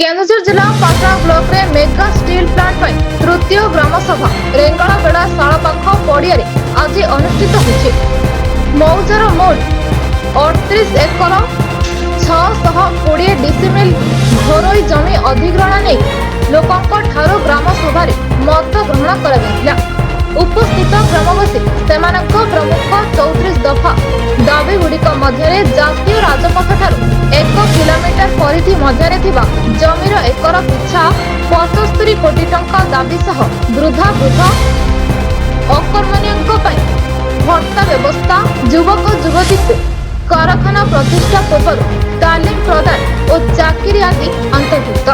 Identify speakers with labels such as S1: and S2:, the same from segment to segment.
S1: केन्दुझर जिला पाटना ब्लॉक रे mega steel plant पर तृतीय ग्राम सभा रेंगणबेड़ा शालापाख पड़िया आज अनुष्ठित होछि। मौजार मोट 38 एकर 620 डिसिमिल घरोई जमी अधिग्रहण नहीं लोकंक ठारो ग्राम सभा मत ग्रहण करा। उपस्थित ग्रामवासी सेमानक प्रमुख 34 दफा दाबी गुड़िक मध्य जातीय राजपथ ठारू 1 किलोमीटर परिधि मध्य जमीर एकर पिछा 75 कोटी टंका दाबी सह वृद्धा वृद्ध अकर्मण्यों भत्ता व्यवस्था युवक युवती को कारखाना प्रतिष्ठा पूर्व तालीम प्रदान और चाकरी आदि अंतर्भुक्त।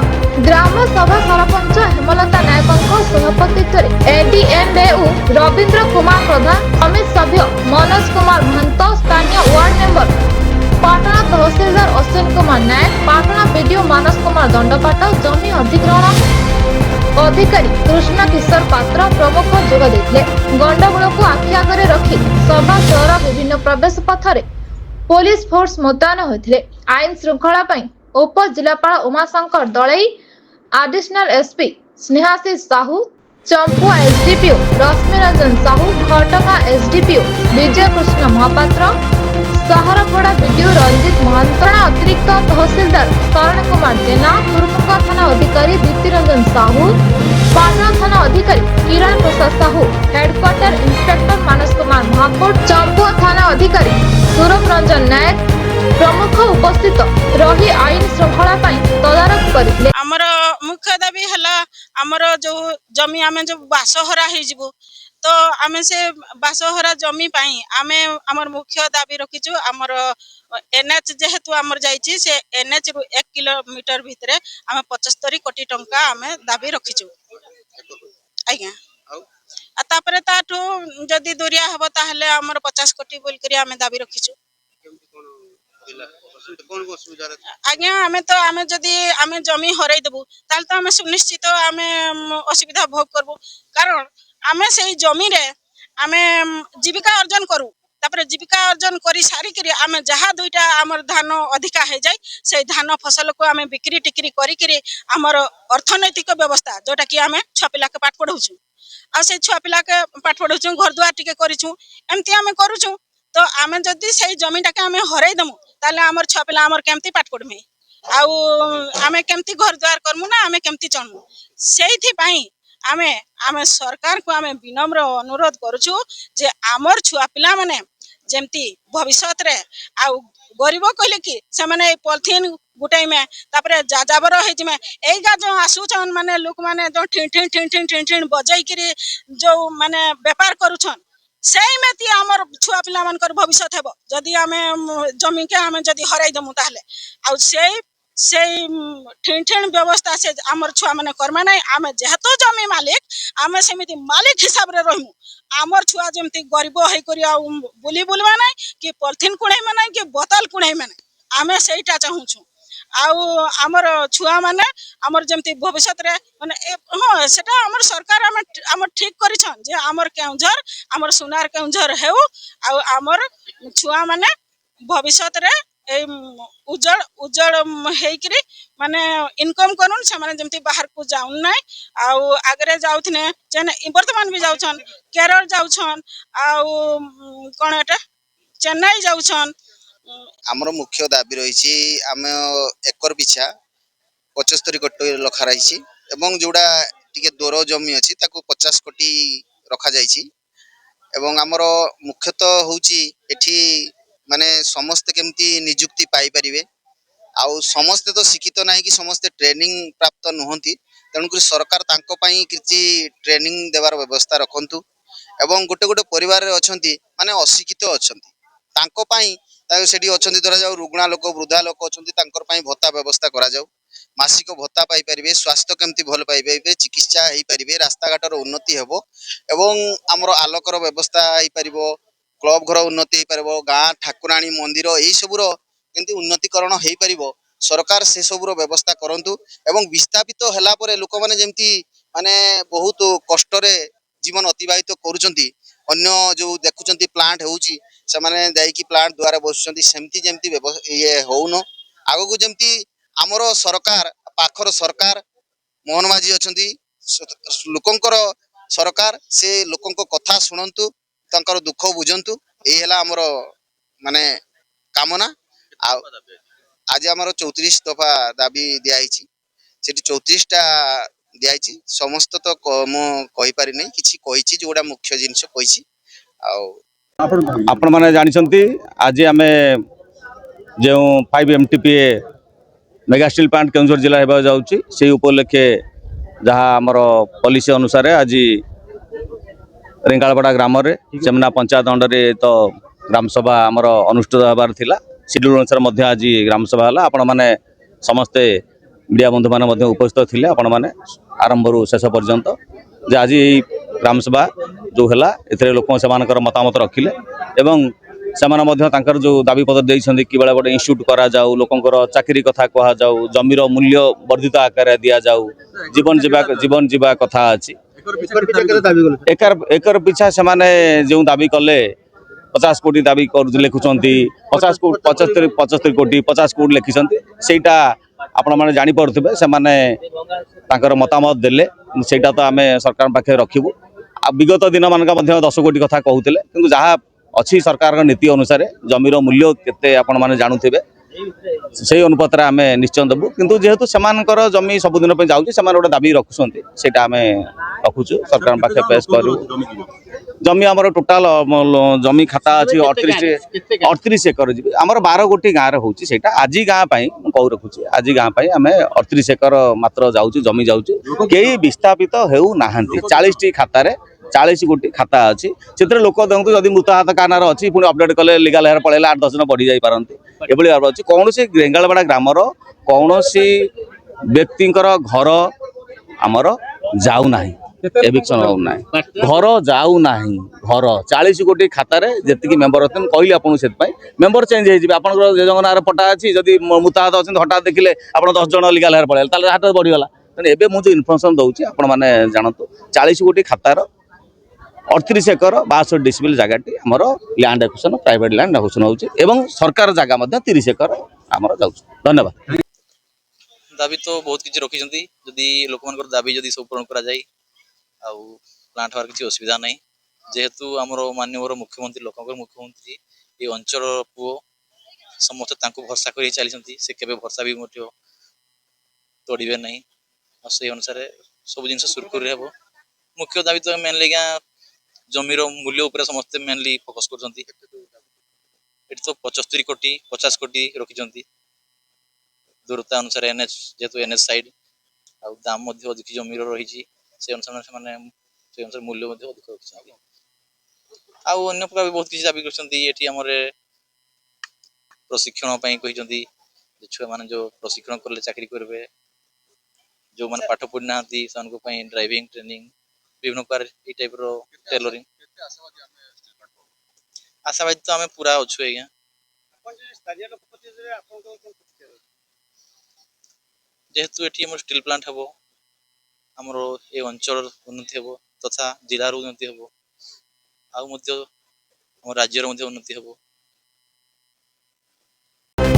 S1: ग्राम सभा सरपंच हेमलता नायकों सभापतित्व एडीएमएऊ रवींद्र कुमार प्रधान समिति सभ्य मनोज कुमार महंत स्थानीय वार्ड मेंबर पाटना तहसीलदार अश्विन कुमार नायक पाटना बीडीओ मानस कुमार दंडपाट जमी अधिग्रहण अधिकारी कृष्ण किशोर पात्र प्रमुख जोग देते। गंडगोल को आखि आगे रखी सभा सहर विभिन्न प्रवेश पथरे पुलिस फोर्स मुतयन होते। आईन श्रृंखला उप जिलापाल Umashankar Dalai additional SP Snehashish Sahu Champua SDPO Rashmiranjan Sahu Ghatagaon SDPO Vijay Krishna Mahapatra Saharpada BDO Ranjit Mahant अतिरिक्त तहसीलदार शरण कुमार जेना तुरुमुंगा थाना अधिकारी दीप्तिरंजन साहू पाटना थाना अधिकारी किरण प्रसाद साहू हेडक्वार्टर इंस्पेक्टर मानस कुमार महाकोट चंपुआ थाना अधिकारी सुरभ रंजन नायक प्रमुख उपस्थित रही आईन श्रृंखला तदारख करथिले।
S2: हमर मुख्य दाबी हला हमर जो जमी आमे जो बासहरा हे जिवो तो आमे से बासहरा जमी पाई आमे हमर मुख्य दाबी रखिछु। हमर एनएच जेहेतु हमर जाईची से एनएच रु 1 किलोमीटर भितरे आमे 75 कोटी टंका आमे दाबी रखिछु। आज्ञा आ तापरे ताठू जदी दुरिया हबो ताहले हमर 50 कोटी बोल करी आमे दाबी रखिछु। आज्ञा आमे जदी आमे जमी हराई देबु ताल तो आमे सुनिश्चित आमे असुविधा भोग करबु। कारण आमे सेही जमी रे आमे जीविका अर्जन करू तापरे जीविका अर्जन करी सारी करी आमे जहा दुईटा हमर धान अधिका हे जाय से धान फसल को आमे बिक्री टिक्री करी करी हमर अर्थनैतिक व्यवस्था जोटा कि आमे छुआ पिला के पाठ पढौछु आ से छुआ पिला के पाठ पढौछु घर दुआर टिके करिछु एमती आमे करूछु। तो आमे जदी सेही जमीटा के आमे हराई दमु ताले हमर छुआ पिला हमर केमती पाठ पढमे आउ आमे केमती घर द्वार करमु ना आमे केमती चलमु सेही पई आमे आमे सरकार को आमे विनम्र अनुरोध करूछु जे हमर छुआ पिला माने जेमती भविष्य रे आउ गरीब कहले कि से माने पॉलिथीन गुटाई में तापरे जाजाबर हे जिमे एगा जो आसुछन माने लोक माने जो ठिन ठिन ठिन ठिन ठिन ठिन बजाई करी जो माने व्यापार करूछन सेही मेती हमर छुआ पिला मानकर भविष्य हेबो जदी आमे जमी के आमे जदी हराई दमु ताहले आउ सेही ठिन ठिन व्यवस्था से हमर छुआ माने कर्मा नै आमे जेहेतु जमी मालिक आमे सेमिति मालिक हिसाब रे रहिमु। हमर छुआ जेमती गरीब हे करी आ बुली बुलवा नै कि पॉलिथीन कुणैमा नै कि बोतल कुणैमा नै आमे सेहीटा चाहूछु। आउ हमर छुआ माने हमर जेमती भविष्य रे माने हां सेटा हमर सरकार हमर ठीक करिछन जे हमर केउझर हमर सुनार केउझर हेउ आउ हमर छुआ माने भविष्य रे ए उज्जवल उज्जवल हेकरी माने इनकम करून से माने जेमती बाहर को जाउन नै आउ आगरे जाउथने चेन वर्तमान भी जाउछन केरल जाउछन आउ कोन एटा चेन्नई जाउछन।
S3: हमर मुख्य दाबी रही आम एकर पिछा 75 कोटी लखा रही एवं जोड़ा टिके दूर जमी अच्छी 50 कोटी रखा जाइछि एवं आमर मुख्यतः होची एठी माने समस्त केमती नियुक्ति पाई परिवे आउ समस्ते तो शिक्षित नहीं कि समस्ते ट्रेनिंग प्राप्त नुहंती तेणुक सरकार तांको पई किछि ट्रेनिंग देवार व्यवस्था रखंतु एवं गोटे गोटे परिवार अछंती माने अशिक्षित अछंती तांको पई सेठी अछंती धरा जाऊ रुग्णा लोक वृद्धा लोक अछंती तांकर पई भत्ता व्यवस्था करा जाऊ मासिक भत्ता पाई परिवे स्वास्थ्य केमती भल पाई परिवे चिकित्सा हेई परिवे रास्ता घाटर उन्नति हेबो एवं हमर आलोकर व्यवस्था हेई परिबो क्लब घर उन्नति हेई परिबो गाँ ठाकुराणी मंदिर एई सबुर केमती उन्नतिकरण हेई परिबो सरकार से सबुर व्यवस्था करंतु एवं विस्थापित हला परे लोक माने जेमती माने बहुत कष्ट रे जीवन अतिबाहित करूचंती अन्य जो देखुचंती प्लांट होउची से माने जाईकी प्लांट द्वारा बसुचंती सेमती जेमती ये होउनो आगो को जेमती हमरो सरकार पाखर सरकार मोहन माझी अछंती लोकंकर सरकार से लोकंक कथा शुणंतु तंकर दुख बुझंतु एही हला हमर माने कामना आज आमर 34 दफा दाबी दिया सेठी 34टा दिया समस्त तो मु कहि पारि नै किछि कहिछि जोडा मुख्य जिंस कहिछि
S4: आपण माने जानिछंती आज आमे जो 5 MTPA mega steel plant Keonjhar जिला हेबा जाउची से उपलक्षे जहाँ आमर पॉलिसी अनुसार आज रेंगालपड़ा ग्राम रे सेमना पंचायत अंडर तो ग्राम सभा आमर अनुष्ठित होबार थिला शेड्यूल अनुसार आज ग्राम सभा हला आपण माने समस्ते मीडिया बंधु माने उपस्थित थिले आपण माने आरंभ रु शेष पर्यंत जे आज ग्राम सभा जो हला एथरे लोक सेमानकर मतामत रखिले एवं सेमाने मध्य तांकर जो दाबी पत्र देइछन्ती कि बेला गोटे इंस्टीट्यूट करा जाऊ लोकंकर चाकरी कथा कहा जाऊ जमीर मूल्य वर्धित आकार दिया जाऊ जीवन जीवा कथा अछि एकर पिछा सेमाने जो दाबी कले 50 कोटी दाबी कर लिखुचंती 75 कोटी 50 कोटी लिखिसंती सेटा आपण माने जानि परथिबे सेमाने तांकर मतामत देले सेटा तो आमे सरकार पाखे रखिबु आ विगत दिन मानका मध्य 10 कोटी कथा कहउतले किंतु जहाँ अच्छी सरकार नीति अनुसार जमीर मूल्य केते आपण माने जानुथिबे से अनुपात आम निश्चय देवु किंतु जेहेतु सेमानकर जमी सबुदिन जाऊँगी से गोटे दाबी रखुंट से आम रखुचु सरकार पाखे पेश करूँ जमी आमर टोटाल जमी खाता अच्छी 38 एकर जी आमर 12 गोटी गाँव में होची आज गाँव कौ रखुची आज गाँव आम 38 एकर मात्र जाऊँ जमी जाऊँ कई विस्थापित हो ना 40 टी खातार 40 गोटी खाता अच्छी से लोक देखते जब मृताहत कानार अच्छी पुणी अपडेट कले लिगाल हेयर पड़ेगा 8-10 दिन बढ़ी जाई पारती एभली भाव अच्छी कौन सी रेंगालपड़ा ग्रामर कौन सी व्यक्ति घर आमर जाऊना एविक्शन होना घर जाऊना घर 40 गोटी खातार जी मेम्बर अच्छे कहली आपको मेम्बर चेंज हो जगह पटा अच्छी जब मृताहत अच्छे हठात देखिले आप 10 जन लिगाल हेयर पड़ेगा हाथ बढ़ीगला तेनाली एवं मुझे इनफर्मेशन दूसरी आपने जानतु 40 गोटी खातार 38 एकर 62 डिसिबल जगह आमर land acquisition private land acquisition होउची सरकार जगह 30 एकर आमर जाउची। धन्यवाद।
S5: दाबी तो बहुत किसी रखी जदि लोक मान दाबी जदि सब पूरण करा जाय आउ प्लांट हवार किसी असुविधा नहीं जेहेतु आमर माननीय मुख्यमंत्री लोक मुख्यमंत्री ये अंचल पुओ समस्त भरसा कर चली से केबे भरसा भी तोड़े नहीं से अनुसार सब जिन सुरखुरी हे मुख्य दाबी तो मेनली जमीर मूल्य उपर समस्ते मेनली फोकस कर तो 75 कोटी 50 कोटी रखी दूरता अनुसार एनएच जेहेतु एनएच साइड आ दाम अधिक जमीर रही से अनुसार मूल्य अधिक रखी अन्य प्रकार बहुत किसी दाबी कर प्रशिक्षण कही छुआ मैंने जो प्रशिक्षण कले चाकरी करेंगे जो मैंने पाठ पढ़ी ना ड्राइविंग ट्रेनिंग विभिन्न प्रकार ये टाइप रो टेलरिंग आशावादी तो आम पूरा अच्छु आज्ञा जेहेतु ये स्टील प्लांट हम आमर ये अंचल उन्नति हम तथा जिलार उन्नति हम आम राज्यर उन्नति हम।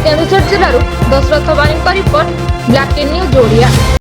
S1: केन्दुझर जिलूर दशरथ बारिक रिपोर्ट ब्लैक न्यूज ओडिया।